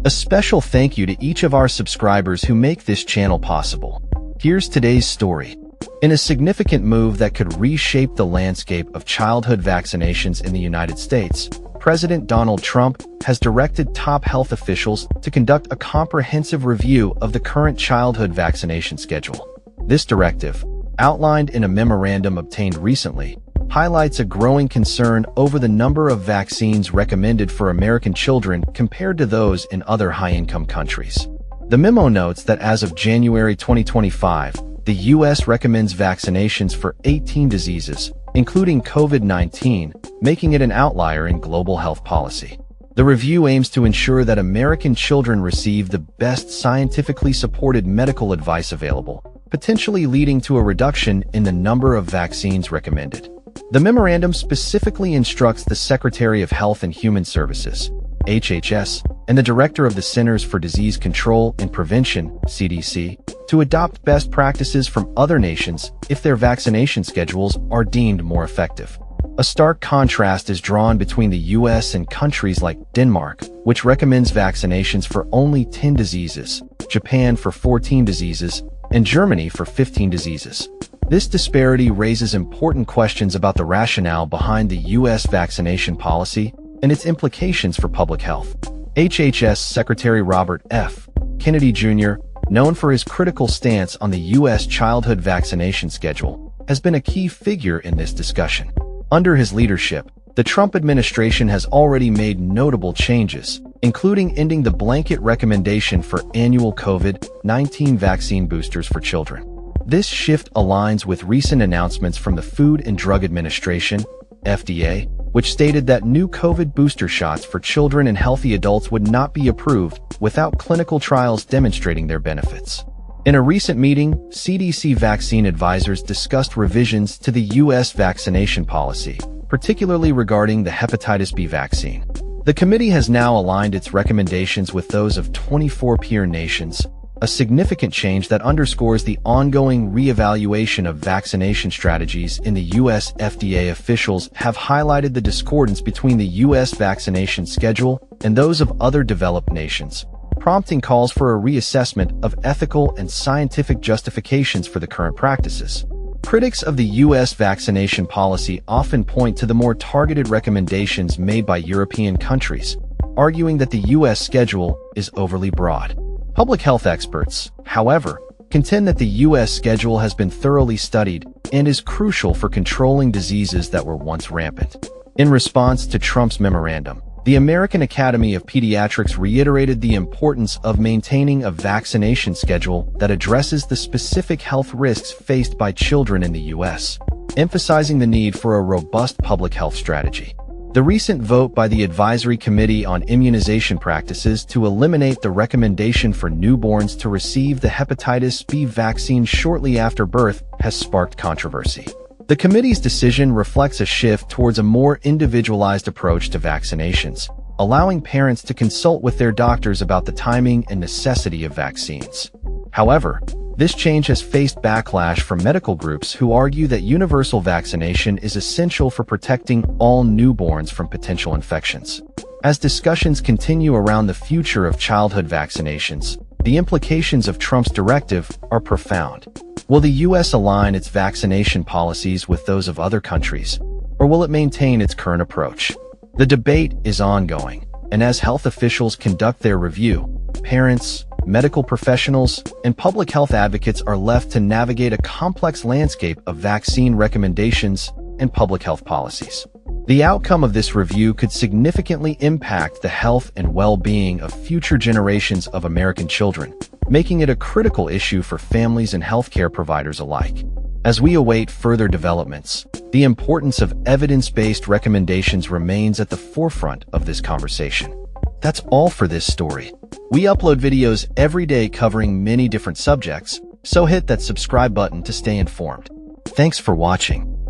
A special thank you to each of our subscribers who make this channel possible. Here's today's story. In a significant move that could reshape the landscape of childhood vaccinations in the United States, President Donald Trump has directed top health officials to conduct a comprehensive review of the current childhood vaccination schedule. This directive, outlined in a memorandum obtained recently, highlights a growing concern over the number of vaccines recommended for American children compared to those in other high-income countries. The memo notes that as of January 2025, the U.S. recommends vaccinations for 18 diseases, including COVID-19, making it an outlier in global health policy. The review aims to ensure that American children receive the best scientifically supported medical advice available, potentially leading to a reduction in the number of vaccines recommended. The memorandum specifically instructs the Secretary of Health and Human Services, HHS, and the Director of the Centers for Disease Control and Prevention, CDC, to adopt best practices from other nations if their vaccination schedules are deemed more effective. A stark contrast is drawn between the U.S. and countries like Denmark, which recommends vaccinations for only 10 diseases, Japan for 14 diseases, and Germany for 15 diseases. This disparity raises important questions about the rationale behind the U.S. vaccination policy and its implications for public health. HHS Secretary Robert F. Kennedy Jr., known for his critical stance on the U.S. childhood vaccination schedule, has been a key figure in this discussion. Under his leadership, the Trump administration has already made notable changes, including ending the blanket recommendation for annual COVID-19 vaccine boosters for children. This shift aligns with recent announcements from the Food and Drug Administration, FDA, which stated that new COVID booster shots for children and healthy adults would not be approved without clinical trials demonstrating their benefits. In a recent meeting, CDC vaccine advisors discussed revisions to the U.S. vaccination policy, particularly regarding the hepatitis B vaccine. The committee has now aligned its recommendations with those of 24 peer nations, a significant change that underscores the ongoing reevaluation of vaccination strategies in the U.S. FDA. Officials have highlighted the discordance between the U.S. vaccination schedule and those of other developed nations, prompting calls for a reassessment of ethical and scientific justifications for the current practices. Critics of the U.S. vaccination policy often point to the more targeted recommendations made by European countries, arguing that the U.S. schedule is overly broad. Public health experts, however, contend that the U.S. schedule has been thoroughly studied and is crucial for controlling diseases that were once rampant. In response to Trump's memorandum, the American Academy of Pediatrics reiterated the importance of maintaining a vaccination schedule that addresses the specific health risks faced by children in the U.S., emphasizing the need for a robust public health strategy. The recent vote by the Advisory Committee on Immunization Practices to eliminate the recommendation for newborns to receive the hepatitis B vaccine shortly after birth has sparked controversy. The committee's decision reflects a shift towards a more individualized approach to vaccinations, allowing parents to consult with their doctors about the timing and necessity of vaccines. However, this change has faced backlash from medical groups who argue that universal vaccination is essential for protecting all newborns from potential infections. As discussions continue around the future of childhood vaccinations, the implications of Trump's directive are profound. Will the U.S. align its vaccination policies with those of other countries, or will it maintain its current approach? The debate is ongoing, and as health officials conduct their review, parents, medical professionals, and public health advocates are left to navigate a complex landscape of vaccine recommendations and public health policies. The outcome of this review could significantly impact the health and well-being of future generations of American children, making it a critical issue for families and healthcare providers alike. As we await further developments, the importance of evidence-based recommendations remains at the forefront of this conversation. That's all for this story. We upload videos every day covering many different subjects, so hit that subscribe button to stay informed. Thanks for watching.